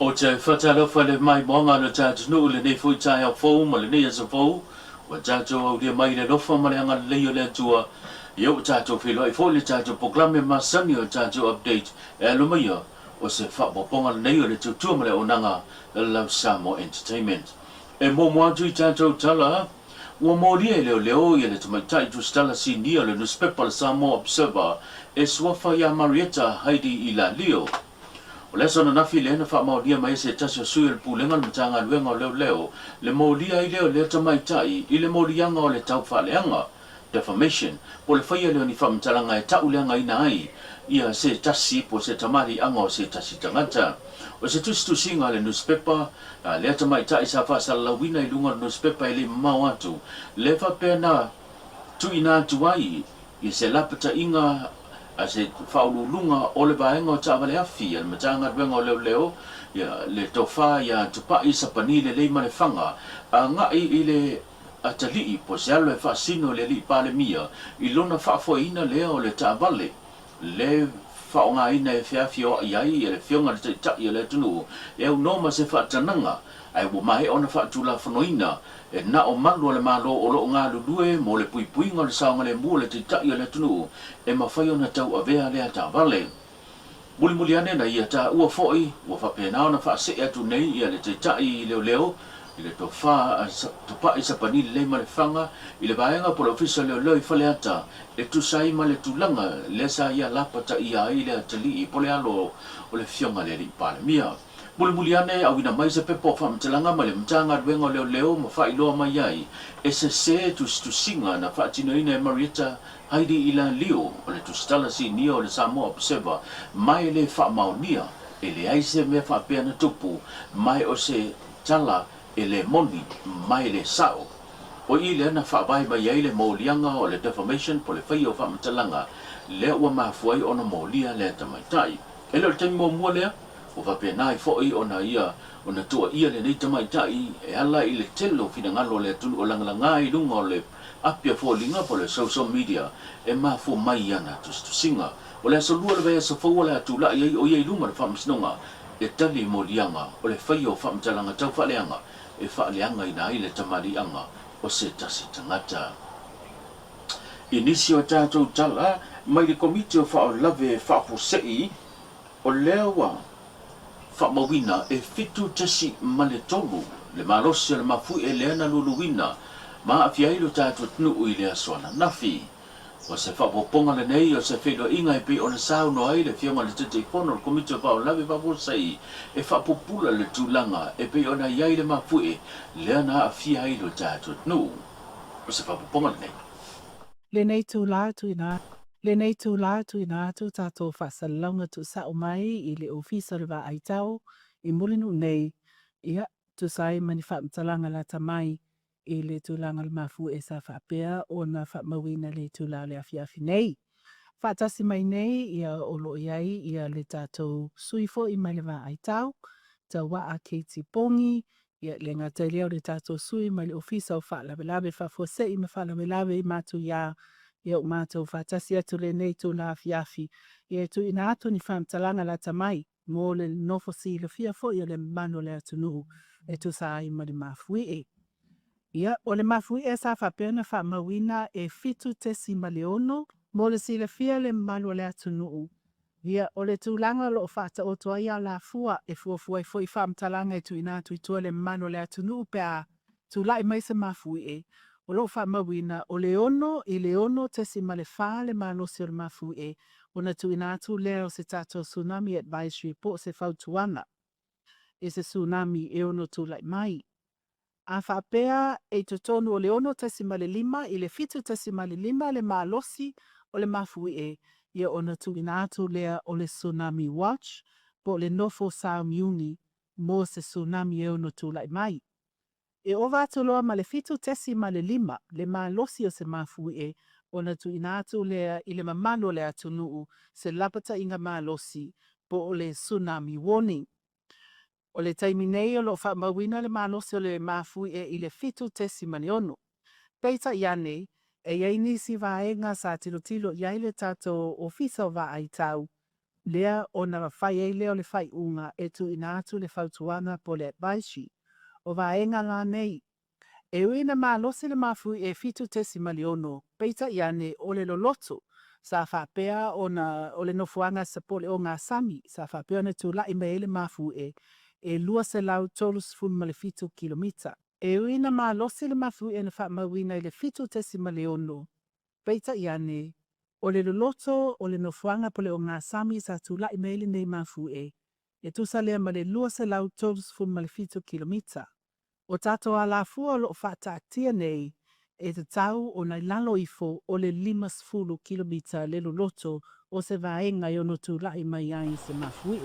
O te whatalo whale mai moanga no tātu nu le nei fui tai au fōu ma le nei asa fōu. Wa tātu au lia mai le lofa ma le anga leo le atua. Iau tātu whilo i fōu le tātu poklame masani o tātu update. E aluma ia o se whapoponga le nei o le tūtua ma le onanga le lau Samo Entertainment. E mō moatu i tātu tala. Ua mōlia e leo leo i le tamaitai tu stala si nia le newspaper le Samoa Observer. E swafa ia Marietta Heidi i la leo. O le sona nafi le na wha maulia mai se tasio sui le pulenga le matanga luenga o leo leo, le maulia i leo leo tamaitai, i le maulianga o le tau whaleanga, defamation, po le whaia leo ni whamtalanga e tau leanga ina ai, ia se tasi po se tamari anga o se tasi tangata. O se tusitu singa le newspaper, leo tamaitai sa whasa lawina i lunga newspaper i le mau atu, le whapena tu ina tuai, i se lapata inga a se whaululunga o le vaenga o tāwale afi, al matanga ruenga o leo leo, ia le tofa ia tupai sa pani le leima le whanga, a ngai i le atalii po se alo e whaasino le li pale mia, i lona whaafoina leo le tāwale, le whaonga ina e whiawhi o iai, e le whionga le teitai e le tunu, e au noma se whaatananga, ai wo mai ona whaatula whanoina, e na o malu le malo o loo ngā lulue, mo le pui pui ngā le saonga le mua le teitai e le tunu, e mawhai ona tau avea lea tā vale. Muli muli ane na ia tā ua foi, ua whapena ona whaase atu nei ia le teitai leo leo, i le tofa tupa i sa pani le leima le whanga, i le vaenga po le ofisa leo leo i whale ata, e tu sai ma le tulanga, le sa ia lapata ia ai le atali i pole alo o le fionga le li pale mia. Muli muli ane au ina mai se pepo whamtalanga ma le mtanga ruenga leo leo ma whailoa mai ai, e se tu singa na whaatino ina e Marietta Heidi i la leo, o le tu stala si nia o le Samoa Observer, mai le whaamaunia, e le aise me whaapea na tupu, mai o se tala e le moni, mai le sao. O i le ana whaavai mai ai le maulianga o le defamation po le whai o whamtalanga, le ua mafuai ona maulia le tamaitai. E leo le taimi mua lea, o whapenai fo'i o na ia, o na tua ia le nei tamaitai, e ala i le telo fina ngalo le tunu o langalanga i lunga o le apia fōlinga po le social media, e mafu mai ana tu singa. O le aso lua le vea sa fōua le atu la i o iei luma le whamsinonga, e tali mo lianga, o le whai o whamtalanga tau whaleanga, e whaleanga i na i le tamarianga, o se tasi tangata. Inisi o tātou tala, mai le komiti o whao lave whao sei, o lewa, whamawina e fitu tasi male tolu, le marosi le mafu e leana luluwina, ma afiailo tātou tnu i le aswana nafi. O se whapoponga le nei, o se whilo inga e pe o le sao no ai le whionga le tete kono, le komito whao lawe whapusei, e whapopula le tūlanga, e pe o na iai le mafu e leana afiailo tātou tnu. O se whapoponga le nei. Le nei tū lātu ina. Le nei tū lātu ina atu tātou whasalonga tu sa o mai i le ofisa le wa aitau i mulinu nei ia tu sai mani whaamtalanga la tamai i le tūlanga le mafu e sa whaapea o na whaamawina le tūla le afiafi nei. Whaatasi mai nei ia olo iai ia le tātou suifo i mai le wa aitau, ta waa Katie Pongi, ia le ngata leo le tātou sui mai le ofisa o whaalawe whafose i ma whaalawe i matu ia ia o mātou whātasi atu le nei tū la afiafi. Ia tu ina atu ni whaamtalanga la tamai, mō le nofo si le fia fo ia le mano le atu nuhu, e tu sa ai ma le mafui e. Ia, o le mafui e sa whapena whaamawina e fitu te si ma le ono, mō le si le fia le mano le atu nuhu. Ia, o le tūlanga lo whata o toa ia la fua e fuafua e fo i whaamtalanga e tu ina atu i tua le mano le atu nuhu pe a tu lai mai se mafui e. O lo whaamawina o le ono i le ono te si ma le wha le mano si o le mafu e o na tu inatu leo se tātou tsunami advisory po se whautuana e se tsunami e ono tu lai mai. A whapea e to tonu o le ono te si ma le lima i le fitu te si ma le lima le malosi o le mafu e ia o na tu inatu lea o le tsunami watch po le nofo Sauniuni mo se tsunami e ono tu lai mai. E o wātu loa ma le fitu tesi ma le lima, le maa losi o se mafu e, o na tu inatu lea i le mamano le atu nuu, se lapata inga maa losi, po o le tsunami warning. O le taiminei o lo whamawina le maa losi o le mafu e i le fitu tesi ma le ono. Peita iane, e iei nisi vaenga sa tilo tilo iai le tato ofisa o va aitau, lea ona whai e leo le whai unga e tu ina atu le whautuanga po le baishi. O vaenga ngā nei, e uina mā losi le mafu e fitu tesi maliono, peita iane o le loloto, sa whapea o le nofuanga sa pole o ngā sami, sa whapea na tu lai mei le mafu e lua se lau tolus fun ma le fitu kilomita. E uina mā losi le mafu e na whamawina i le fitu tesi maliono, peita iane, o le loloto o le nofuanga pole o ngā sami sa tu lai mei le nei mafu e tu sa lea ma le lua se lau tolus fun ma le fitu kilomita. O tato a la fua lo fata tia nei e te tau o nai lalo ifo o le 5 kilomita le loloto o se vaenga i ono tu lai mai ai se mafue.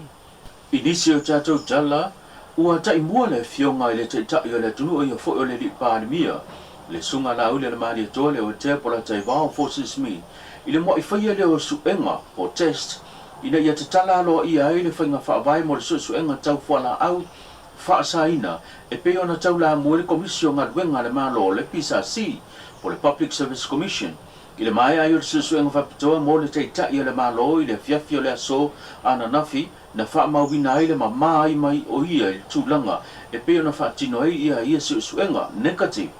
Inisi o tātou tala, ua tai mua le fionga i le te tai o le tunu o ia fo o le li pānemia, le sunga la ule le maari toa le o te pola tai wao forces mi, i le mo i whaia le o suenga o test, ina ia te tala aloa ia ai le whainga whaavai mo le suenga tau fuala au, whaasaina, e pe ona tau la mua le komisio ngā ruenga le malo le PSC, po le Public Service Commission, i le mai ai o le suenga whapitoa mo le te tai o le malo i le fiafi o le aso ana nafi, na whaamawina ai le mamai mai o ia i tūlanga, e pe ona whaatino ai ia suenga negative.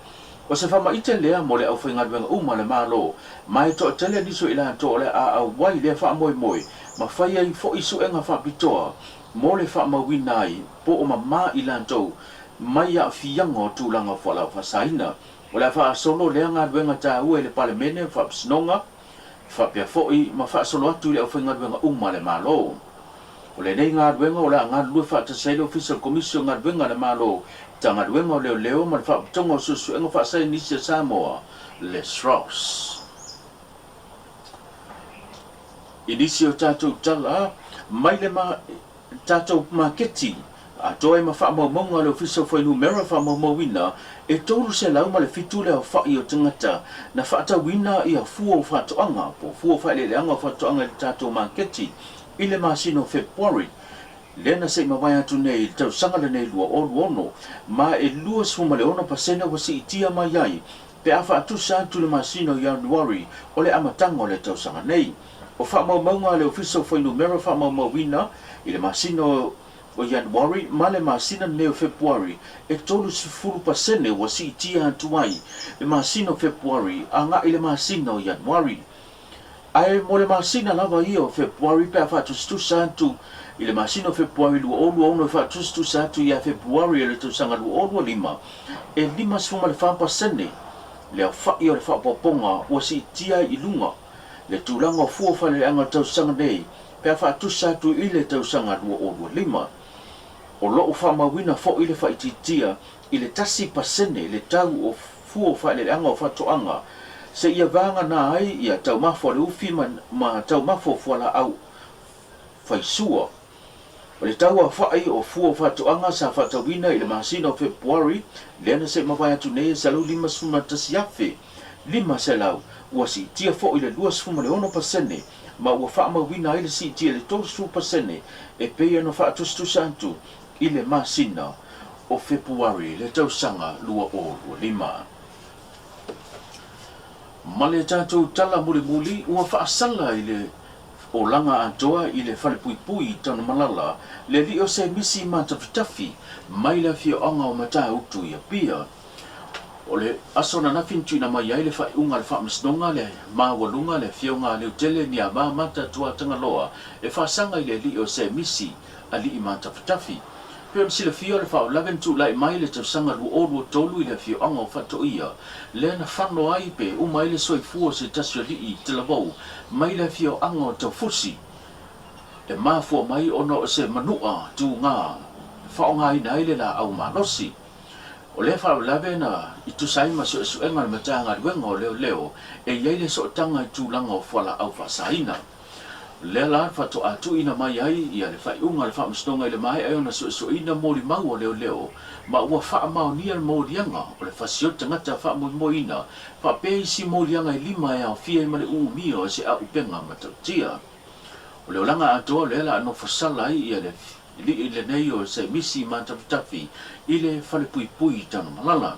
O se whamaite lea mo le au whainga ruenga uma le malo, mai to tele niso i la to le a wai le whaamoe moe, ma whai ai fo i suenga whapitoa, mo le whaamawina ai, po o mama i la to, mai a fianga o tūlanga whala whasaina, o le whaasolo lea ngā ruenga tā ue le palemene, whaapsinonga, whapia fo i ma whaasolo atu le au whainga ruenga uma le malo. O le nei ngā ruenga o le ngā lue whaatasai le Official Commission ngā ruenga le malo, ta ngā ruenga o leo ma le whaapatonga o susuenga whaasai nisi Samoa, le Strauss. Inisi o tātou tala, mai le tātou maketi, a toi ma whaamaumaunga le Official Whainumera whaamaumauina, e tōru se lau ma le fitu leo whai o tangata, na whaatawina i a fua o whaatoanga, po fua o whaeleleanga o whaatoanga le tātou maketi, i le masino February, lena se mawai atu nei tau sangale nei lua o luono, ma e lua sfuma leona pasena wasi itia mai ai, pe afa atu sa atu le masino January o le amatanga o le tau sanga nei. O whaamaumaunga le Official Whainumera whaamaumauina i le masino o January, ma le masina neo February, e tolu sifuru pasene wasi itia atu ai, le masino February, a nga i le masino January. Ai mo le masina lava ia o February pe a whatustu santu i le masina o February lua o lua ono whatustu santu i a February le tu sanga lua o lua lima e lima sfuma le whampasene le au whai o le whapoponga o si tia i lunga le tūlanga o fua le anga tau sanga nei pe a whatustu santu i le tau sanga lua o lua lima o loo whamawina fo i le whaititia i le tasi pasene le tau o fua le anga o whatoanga se ia vanga na ai ia tau mafo le ufi ma tau mafo fuala au faisua. O le tau a whai o fua whatuanga sa whatawina i le masina o February, leana se mawai atu nei sa lau 5 sfuma tasiafe, 5 se lau, ua si tia fo i le 2 sfuma le 1%, ma ua whaamawina i le si tia le 3%, e peia no whaatustu santu i le masina o February le tau sanga lua o lua 5. Ma le tātou tala muli ua whaasala i le o langa atoa i le whalepuipui tana malala le li o se misi matawhitafi mai la fio anga o mata utu i a pia. O le asona na fintuina mai ai le whaiunga le whaamisnonga le mawalunga le fionga le utele ni a mata tua tangaloa e whaasanga i le li o se misi a li i matawhitafi. Pem sila fio le whao laven tu lai mai le tausanga lu o tolu i le fio anga o whato ia. Le na whano ai pe umai le soifua se tasio li i te lavou mai le fio anga o tau fusi. Le mafua mai ono o se manua tu ngā whao ngai nai le la au manosi. O le whao laven i tu saima so suenga le matanga ruenga o leo e iei le so tanga i tu langa o whala au whasaina. Le la fato atu ina mai ai ia le whaiunga le whaamistonga i le mai ai ona so ina mori mau o leo ma ua wha mau ni al morianga o le whasio tangata wha moi ina wha peisi morianga i 5 e au fia i male uumio o se a upenga matautia. O leo langa atoa le la no fasala ai ia le nei o se misi matavitafi i le whale pui tano malala.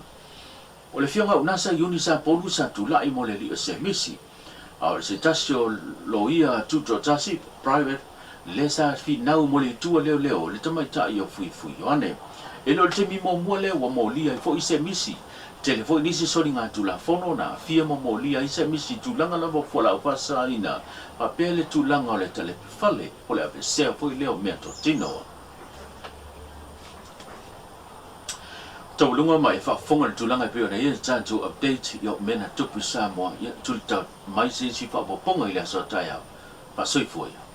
O le fionga unasa iuni sa polu sa tulai mo le li o se misi. Se tasio lo ia tuto tasi private lesa fi nau mo le tua leo leo le tamai ta yo fui ane e lo te mi mo le wa mo lia fo i se misi telefoni nisi sori ngā tula fono na fia mo lia i se misi tulanga lava fola o pasaina pa pele tulanga o le tele fale o le ave sea fo i leo mea to tino tau lunga mai fa fonga le tulanga pe ona ia chantu update yo mena tupu sa mo ia tulta mai se si fa ponga i le so taya pa soi foi